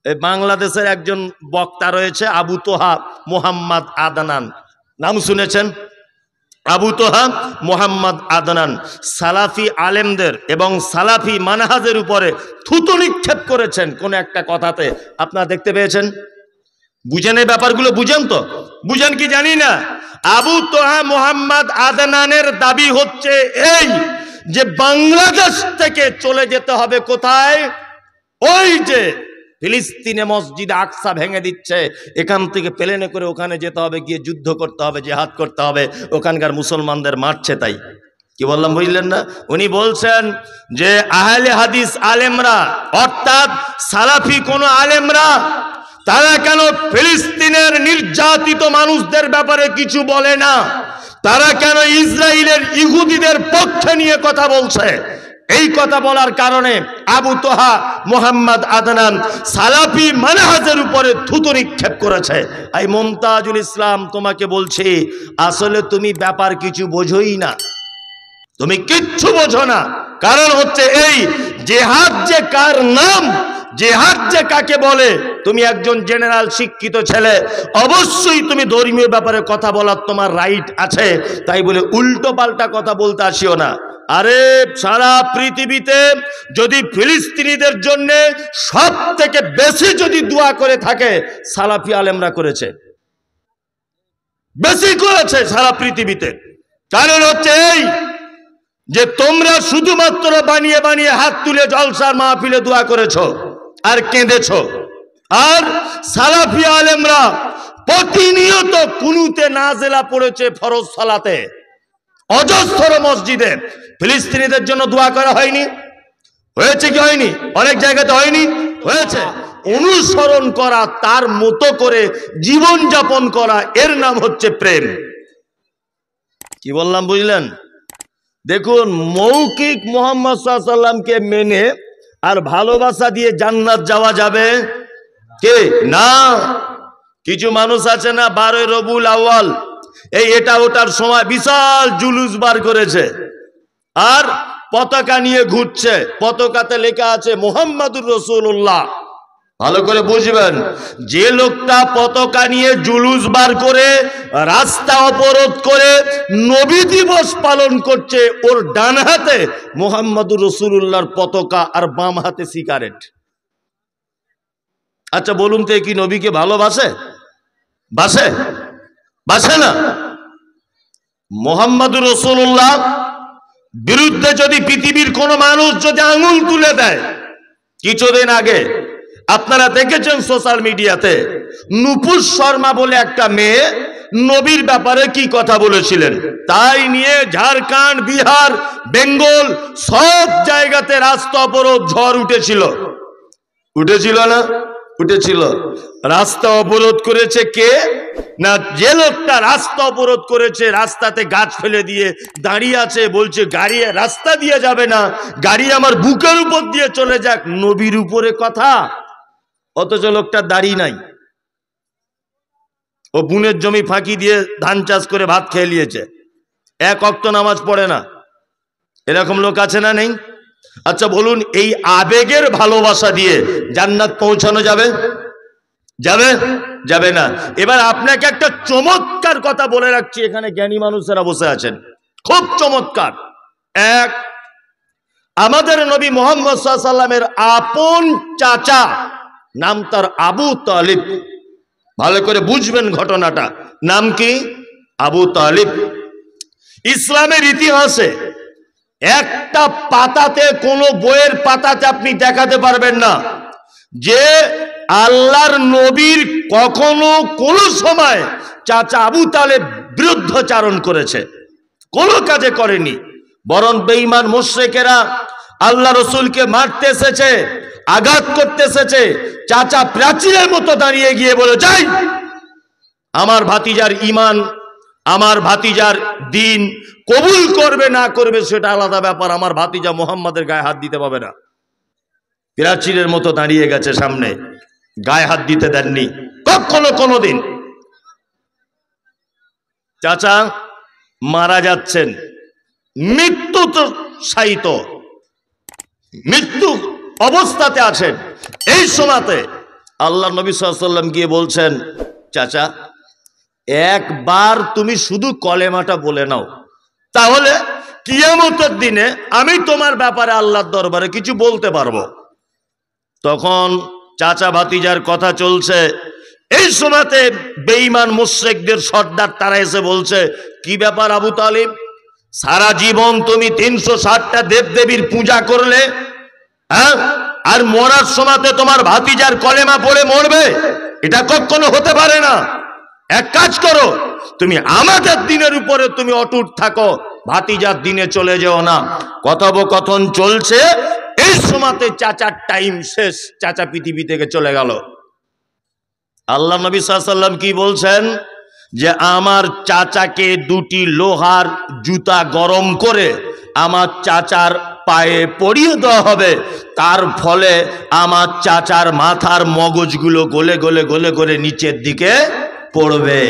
এই বাংলাদেশের একজন বক্তা রয়েছে আবু তোহা মোহাম্মদ আদনান, নাম শুনেছেন? আবু তোহা মোহাম্মদ আদনান সালাফি আলেমদের এবং সালাফি মানহাজের উপরে থুতু নিক্ষেপ করেছেন কোন একটা কথাতে, আপনারা দেখতে পেয়েছেন? বুঝেন এই ব্যাপারগুলো? বুঝেন তো? বুঝেন কি জানি না। আবু তোহা মোহাম্মদ আদনানের দাবি হচ্ছে এই যে বাংলাদেশ থেকে চলে যেতে হবে কোথায়? ওই যে ফিলিস্তিনে মসজিদ আকসা ভেঙে দিচ্ছে, এখান থেকে প্লেনে করে ওখানে যেতে হবে, গিয়ে যুদ্ধ করতে হবে, জিহাদ করতে হবে, ওখানকার মুসলমানদের মারছে। তাই কি বললাম বুঝলেন না? উনি বলছেন যে আহলে হাদিস আলেমরা অর্থাৎ সালাফি কোন আলেমরা তারা কেন ফিলিস্তিনের নির্যাতিত মানুষদের ব্যাপারে কিছু বলে না? তারা কেন ইসরায়েলের ইহুদিদের পক্ষে নিয়ে কথা বলছে? এই কথা বলার কারণে আবু তোহা মোহাম্মদ আদনান সালাফি মানহাজের উপরে থুতু নিক্ষেপ করেছে। এই মুমতাজুল ইসলাম তোমাকে বলছি, আসলে তুমি ব্যাপার কিছু বোঝোই না, তুমি কিচ্ছু বোঝো না। কারণ হচ্ছে এই জিহাদ যে কার নাম, জিহাদ যে কাকে বলে, তুমি একজন জেনারেল শিক্ষিত ছেলে, অবশ্যই তুমি ধর্মীয় ব্যাপারে কথা বলার তোমার রাইট আছে। তাই বলে উল্টো পাল্টা কথা বলতে আসিও না। আরে সারা পৃথিবীতে যদি ফিলিস্তিনিদের জন্য সব থেকে বেশি যদি দোয়া করে থাকে সালাফি আলেমরা করেছে, বেশি করেছে সারা পৃথিবীতে। কারণ হচ্ছে এই যে তোমরা শুধুমাত্র বানিয়ে বানিয়ে হাত তুলে জলসার মাহফিলে দোয়া করেছো আর কেঁদেছো, আর সালাফি আলেমরা প্রতিনিয়ত কুনুতে নাজেলা পড়েছে ফরজ সালাতে, অজস্র মসজিদে ফিলিস্তিনিদের জন্য দোয়া করা হয়নি? হয়েছে কি হয়নি? অনেক জায়গাতে হয়নি, হয়েছে। অনুসরণ করা, তার মতো করে জীবন যাপন করা, এর নাম হচ্ছে প্রেম। কি বললাম বুঝলেন? দেখুন, মৌখিক মুহাম্মদ সাল্লাল্লাহু আলাইহি ওয়াসাল্লামকে মেনে আর ভালোবাসা দিয়ে জান্নাত যাওয়া যাবে কে? না। কিছু মানুষ আছে না, 12 রবিউল আউয়াল এই এটা ওটার সময় বিশাল জুলুস বার করেছে আর পতাকা নিয়ে ঘুরছে, পতাকাতে লেখা আছে মুহাম্মাদুর রাসূলুল্লাহ। ভালো করে বুঝবেন, যে লোকটা পতাকা নিয়ে জুলুস বার করে রাস্তা অবরোধ করে নবী দিবস পালন করছে, ওর ডান হাতে মুহাম্মাদুর রাসূলুল্লাহর পতাকা আর বাম হাতে সিগারেট। আচ্ছা বলুন তো, কি নবীকে ভালোবাসে? বাসে? বাসে না। মুহাম্মাদুর রাসূলুল্লাহ বিরুদ্ধে যদি পৃথিবীর কোন মানুষ যদি আঙুল তুলে দেয়, কিছুদিন আগে আপনারা দেখেছেন সোশ্যাল মিডিয়াতে নুপুর শর্মা বলে একটা মেয়ে নবীর ব্যাপারে কি কথা বলেছিলেন, তাই নিয়ে ঝাড়খণ্ড, বিহার, বেঙ্গল সব জায়গাতে রাস্তা অবরোধ, ঝড় উঠেছিল। উঠেছিল না? উঠেছিল। রাস্তা অবরোধ করেছে কে? না, যে লোকটা রাস্তা অবরোধ করেছে রাস্তাতে গাছ ফেলে দিয়ে দাঁড়িয়ে আছে, বলছে গাড়ি রাস্তা দিয়ে যাবে না, গাড়ি আমার বুকের উপর দিয়ে চলে যাক। নবীর উপরে কথা, অথচ লোকটা দাড়ি নাই, ও বুনের জমি ফাঁকি দিয়ে ধান চাষ করে ভাত খেয়ে নিয়েছে, এক ওয়াক্ত নামাজ পড়ে না। এরকম লোক আছে না নেই? আচ্ছা বলুন, এই আবেগের ভালোবাসা দিয়ে জান্নাত পৌঁছানো যাবে? যাবে? যাবে না। এবার আপনাকে একটা চমৎকার কথা বলে রাখছি, এখানে জ্ঞানী মানুষেরা বসে আছেন, খুব চমৎকার। এক, আমাদের নবী মুহাম্মদ সাল্লাল্লাহু আলাইহি ওয়াসাল্লামের আপন চাচা, নাম তার আবু তালিব। ভালো করে বুঝবেন ঘটনাটা, নাম কি? আবু তালিব। ইসলামের ইতিহাসে একটা পাতাতে, কোন বইয়ের পাতাতে আপনি দেখাতে পারবেন না যে আল্লাহর নবীর কখনো কোন সময় চাচা আবু তালেব বিরুদ্ধাচারণ করেছে, কোনো কাজে করেনি। বরং বেঈমান মুশরিকেরা আল্লাহ রসুলকে মারতে এসেছে, আঘাত করতে এসেছে, চাচা প্রাচীরের মতো দাঁড়িয়ে গিয়ে বলে, যাই আমার ভাতিজার ঈমান, আমার ভাতিজার দিন কবুল করবে না করবে সেটা আলাদা ব্যাপার, আমার ভাতিজা মুহাম্মাদের গায়ে হাত দিতে পাবে না। প্রাচীরের মতো দাঁড়িয়ে গেছে সামনে, গায়ে হাত দিতে দেননি কখনো কোনোদিন। চাচা মারা যাচ্ছেন, মৃত্যু তো শায়িত, মৃত্যু অবস্থাতে আছেন, এই সময়তে আল্লাহ নবী সাল্লাল্লাহু আলাইহি ওয়াসাল্লাম গিয়ে বলছেন, চাচা একবার তুমি শুধু কলেমাটা বলে নাও, তাহলে কিয়ামতের দিনে আমি তোমার ব্যাপারে আল্লাহর দরবারে কিছু বলতে পারবো। তখন চাচা ভাতিজার কথা চলছে, এই সময়তে বেঈমান মুশরিকদের সর্দার তারা এসে বলছে, কি ব্যাপার আবু তালিব, সারা জীবন তুমি 360টা দেবদেবীর পূজা করলে, হ্যাঁ, আর মরার সময়তে তোমার ভাতিজার কলেমা পড়ে মরবে? এটা কখনো হতে পারে না। এক কাজ করো, তুমি আমাদের দিনের উপরে তুমি অটুট থাকো, ভাতিজার দিনে চলে যেও না। কথোপকথন চলছে, এই সময়তে চাচার টাইম শেষ, চাচা পৃথিবী থেকে চলে গেল। আল্লাহ নবী সাল্লাল্লাহু আলাইহি ওয়াসাল্লাম কি বলছেন, যে আমার চাচাকে দুটি লোহার জুতা গরম করে আমার চাচার পায়ে পরিয়ে দেওয়া হবে, তার ফলে আমার চাচার মাথার মগজগুলো গলে গলে গলে গলে নিচের দিকে পড়বে।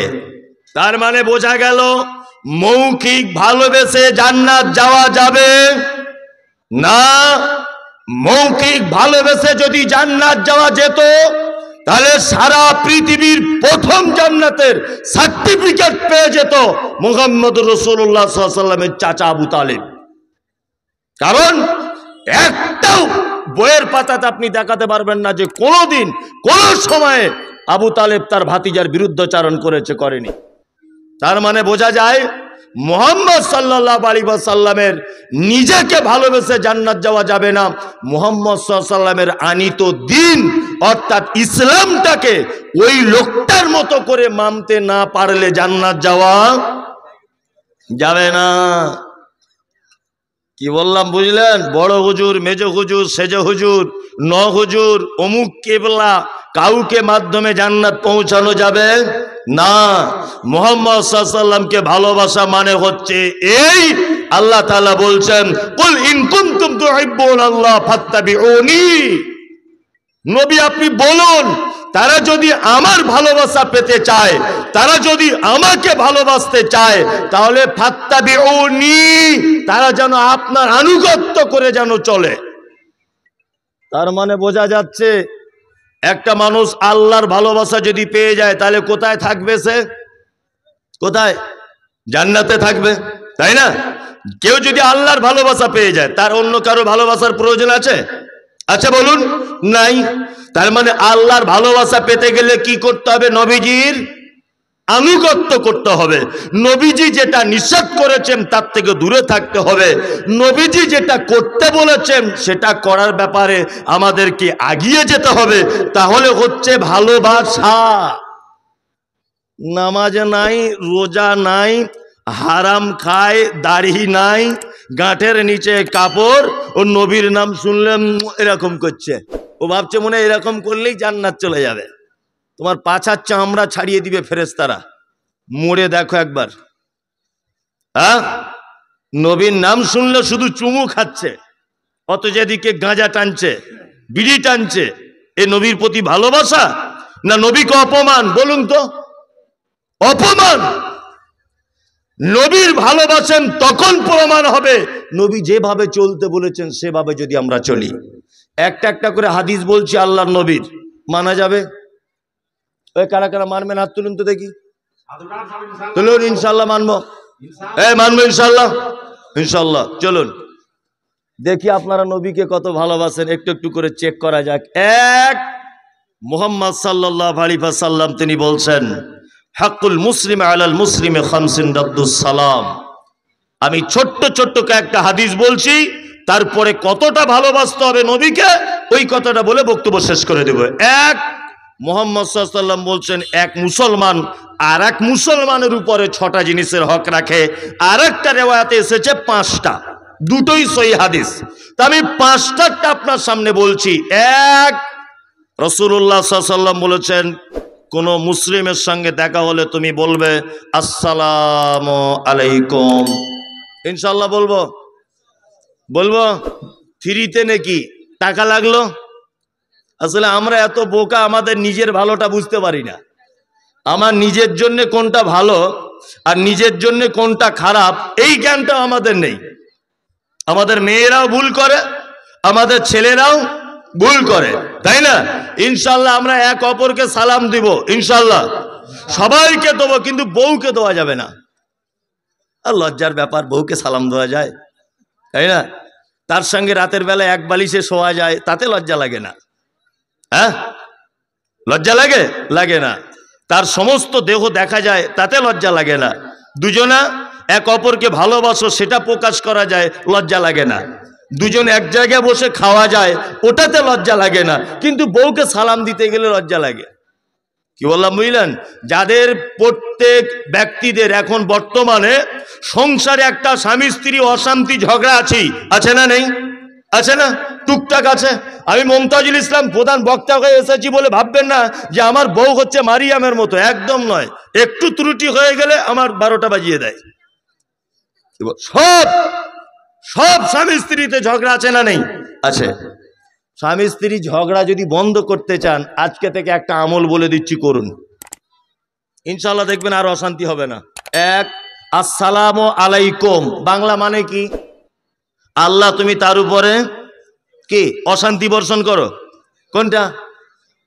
তার মানে বোঝা গেল মৌখিক ভালোবেসে জান্নাত যাওয়া যাবে না। মৌখিক ভালোবেসে যদি জান্নাত যাওয়া যেত, তাহলে সারা পৃথিবীর প্রথম জান্নাতের সার্টিফিকেট পেয়ে যেত মুহাম্মদ রাসূলুল্লাহ সাল্লাল্লাহু আলাইহি ওয়াসাল্লামের চাচা আবু তালিব। কারণ একটাও বইয়ের পাতাতে আপনি দেখাতে পারবেন না যে কোনোদিন কোন সময়ে আবু তালেব তার ভাতিজার বিরুদ্ধাচরণ করেছে, করেনি। তার মানে বোঝা যায় মুহাম্মদ সাল্লাল্লাহু আলাইহি ওয়াসাল্লামের নিজেকে ভালোবেসে জান্নাত যাওয়া যাবে না। মুহাম্মদ সাল্লাল্লাহু আলাইহি ওয়াসাল্লামের আনিত দিন অর্থাৎ ইসলামটাকে ওই লোকটার মতো করে মানতে না পারলে জান্নাত যাওয়া যাবে না। কি বললাম বুঝলেন? বড় হুজুর, মেজ হুজুর, সেজ হুজুর, ন হুজুর, অমুক কেবলা, কাউকে মাধ্যমে জান্নাত পৌঁছানো যাবে না। মুহাম্মদ সাল্লাল্লাহু আলাইহি ওয়াসাল্লামকে ভালোবাসা মানে হচ্ছে এই, আল্লাহ তাআলা বলছেন, কুল ইন কুনতুম তুহিব্বুনাল্লাহ ফাত্তাবিউনি। নবী আপনি বলুন, তারা যদি আমার ভালোবাসা পেতে চায়, তারা যদি আমাকে ভালোবাসতে চায়, তাহলে ফাত্তাবিউনি, তারা যেন আপনার আনুগত্য করে যেন চলে। তার মানে বোঝা যাচ্ছে একটা মানুষ আল্লাহর ভালোবাসা যদি পেয়ে যায়, তাহলে কোথায় থাকবে সে? কোথায়? জান্নাতে থাকবে, তাই না? কেউ যদি আল্লাহর ভালোবাসা পেয়ে যায়, তার অন্য কারো ভালোবাসার প্রয়োজন আছে? আচ্ছা বলুন, নাই। তার মানে আল্লাহর ভালোবাসা পেতে গেলে কি করতে হবে? নবীজির আনুগত্য করতে হবে। নবীজি যেটা নিষেধ করেছেন তার থেকে দূরে থাকতে হবে। নবীজি যেটা করতে বলেছেন সেটা করার ব্যাপারে আমাদেরকে এগিয়ে যেতে হবে। তাহলে হচ্ছে ভালোবাসা। নামাজ নাই, রোজা নাই, হারাম খায়, দাড়ি নাই, গাঁটের নিচে কাপড়, ও নবীর নাম শুনলে এরকম করছে, ও ভাবছে মনে হয় এরকম করলেই জান্নাত চলে যাবে। তোমার পাছার চামড়া ছাড়িয়ে দিবে ফেরেশতারা। মরে দেখো একবার। হ্যাঁ, নবীর নাম শুনলে শুধু চুমু খাচ্ছে, অত যেদিকে গাঁজা টানছে, বিড়ি টানছে। এ নবীর প্রতি ভালোবাসা না নবীকে অপমান? বলুন তো, অপমান। নবীর ভালোবাসেন তখন প্রমাণ হবে নবী যেভাবে চলতে বলেছেন সেভাবে যদি আমরা চলি। একটা একটা করে হাদিস বলছি আল্লাহর নবীর, মানা যাবে? ওই কারা কারা মানবেন হাত তুলুন তো দেখি। তুলুন, ইনশাল্লাহ মানবো। মানবো ইনশাল্লাহ, ইনশাল্লাহ। চলুন দেখি আপনারা নবীকে কত ভালোবাসেন, একটু একটু করে চেক করা যাক। এক, মুহাম্মদ সাল্লাল্লাহু আলাইহি ওয়াসাল্লাম তিনি বলছেন, হাক্কুল মুসলিম আলাল মুসলিমে খামসিন রাদ্দুস সালাম। আমি ছোট্ট ছোট্ট একটা হাদিস বলছি, তারপরে কতটা ভালোবাসতে হবে নবীকে ওই কথাটা বলে বক্তব্য শেষ করে দেব। এক, মুহাম্মদ সাল্লাল্লাহু আলাইহি ওয়াসাল্লাম বলছেন, এক মুসলমান আর এক মুসলমানের উপরে 6টা জিনিসের হক রাখে। আর একটা রিওয়ায়াতে এসেছে 5টা, দুটোই সহিহ হাদিস। তা আমি 5টাটা আপনার সামনে বলছি। এক, রাসূলুল্লাহ সাল্লাল্লাহু আলাইহি ওয়াসাল্লাম বলেছেন, কোন মুসলিমের সঙ্গে দেখা হলে তুমি বলবে আসসালামু আলাইকুম। ইনশাআল্লাহ বলবো? বলবো? ফ্রিতে নাকি টাকা লাগলো? আসলে আমরা এত বোকা, আমাদের নিজের ভালোটা বুঝতে পারি না। আমার নিজের জন্য কোনটা ভালো আর নিজের জন্য কোনটা খারাপ এই জ্ঞানটা আমাদের নেই। আমাদের মেয়েরাও ভুল করে, আমাদের ছেলেরাও ভুল করে, তাই না? ইনশাল্লাহ আমরা এক অপরকে সালাম দিব, ইনশাল্লাহ সবাইকে দেবো, কিন্তু বউকে দেওয়া যাবে না। আর লজ্জার ব্যাপার, বউকে সালাম দেওয়া যায়, তাই না? তার সঙ্গে রাতের বেলা এক বালিশে শোয়া যায়, তাতে লজ্জা লাগে না? হ্যাঁ, লজ্জা লাগে? লাগে না। তার সমস্ত দেহ দেখা যায়, তাতে লজ্জা লাগে না। দুজনা এক অপরকে ভালোবাসো, সেটা প্রকাশ করা যায়, লজ্জা লাগে না। দুজন এক জায়গায় বসে খাওয়া যায়, ওটাতে লজ্জা লাগে না, কিন্তু বউকে সালাম দিতে গেলে লজ্জা লাগে। কি বললাম বুঝলেন? যাদের প্রত্যেক ব্যক্তিদের এখন বর্তমানে সংসারে একটা স্বামী স্ত্রী অশান্তি ঝগড়া আছে না নেই? আছে না? টুকটাক আছে। আমি মমতাজুল ইসলাম প্রধান বক্তা হয়ে এসেছি বলে ভাববেন না যে আমার বউ হচ্ছে মারিয়ামের মতো, একদম নয়। একটু ত্রুটি হয়ে গেলে আমার 12টা বাজিয়ে দেয়। সব সব স্বামী স্ত্রীতে ঝগড়া আছে না নেই? আছে। স্বামী স্ত্রী ঝগড়া যদি বন্ধ করতে চান, আজকে থেকে একটা আমল বলে দিচ্ছি, করুন, ইনশাল্লাহ দেখবেন আর অশান্তি হবে না। এক, আসসালামু আলাইকুম, বাংলা মানে কি? আল্লাহ তুমি তার উপরে কি অশান্তি বর্ষণ করো। কোনটা?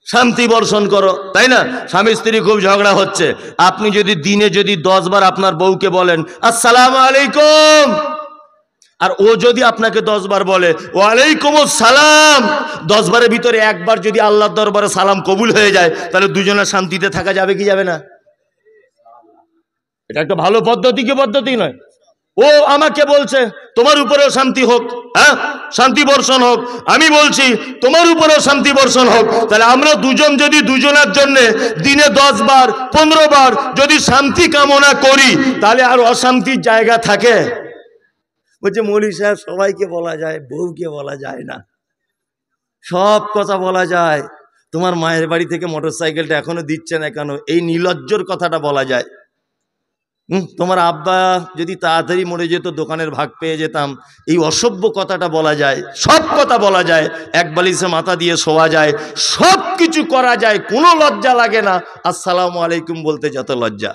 শান্তি বর্ষণ করো, তাই না? স্বামী স্ত্রী খুব ঝগড়া হচ্ছে, আপনি যদি দিনে 10 বার আপনার বউকে বলেন আসসালামু আলাইকুম, আর ও যদি আপনাকে 10 বার বলে ওয়ালাইকুম আসসালাম, 10 বারের ভিতরে একবার যদি আল্লাহর দরবারে সালাম কবুল হয়ে যায়, তাহলে দুজনের শান্তিতে থাকা যাবে কি যাবে না? এটা একটা ভালো পদ্ধতি, কি পদ্ধতি নয়? ও আমাকে বলছে তোমার উপরেও শান্তি হোক, হ্যাঁ, শান্তি বর্ষণ হোক। আমি বলছি তোমার উপরেও শান্তি বর্ষণ হোক। তাহলে আমরা দুজন যদি দুজনের জন্য দিনে 10 বার 15 বার যদি শান্তি কামনা করি, তাহলে আর অশান্তির জায়গা থাকে? বলছে মৌলী সাহেব সবাইকে বলা যায়, বউকে বলা যায় না। সব কথা বলা যায়। তোমার মায়ের বাড়ি থেকে মোটরসাইকেলটা এখনো দিচ্ছে না কেন, এই নির্লজ্জর কথাটা বলা যায়। তোমার আব্বা যদি তাড়াতাড়ি মরে যেত, দোকানের ভাগ পেয়ে যেতাম, এই অসভ্য কথাটা বলা যায়। সব কথা বলা যায়, এক বালিশে মাথা দিয়ে শোয়া যায়, সব কিছু করা যায়, কোনো লজ্জা লাগে না। আসসালামু আলাইকুম বলতে যত লজ্জা।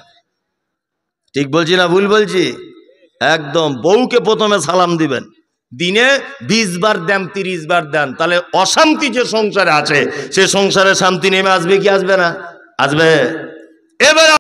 ঠিক বলছি না ভুল বলছি? একদম। বউকে প্রথমে সালাম দিবেন, দিনে 20 বার দেন, 30 বার দেন, তাহলে অশান্তি যে সংসারে আছে সে সংসারে শান্তি নেমে আসবে কি আসবে না? আসবে। এবার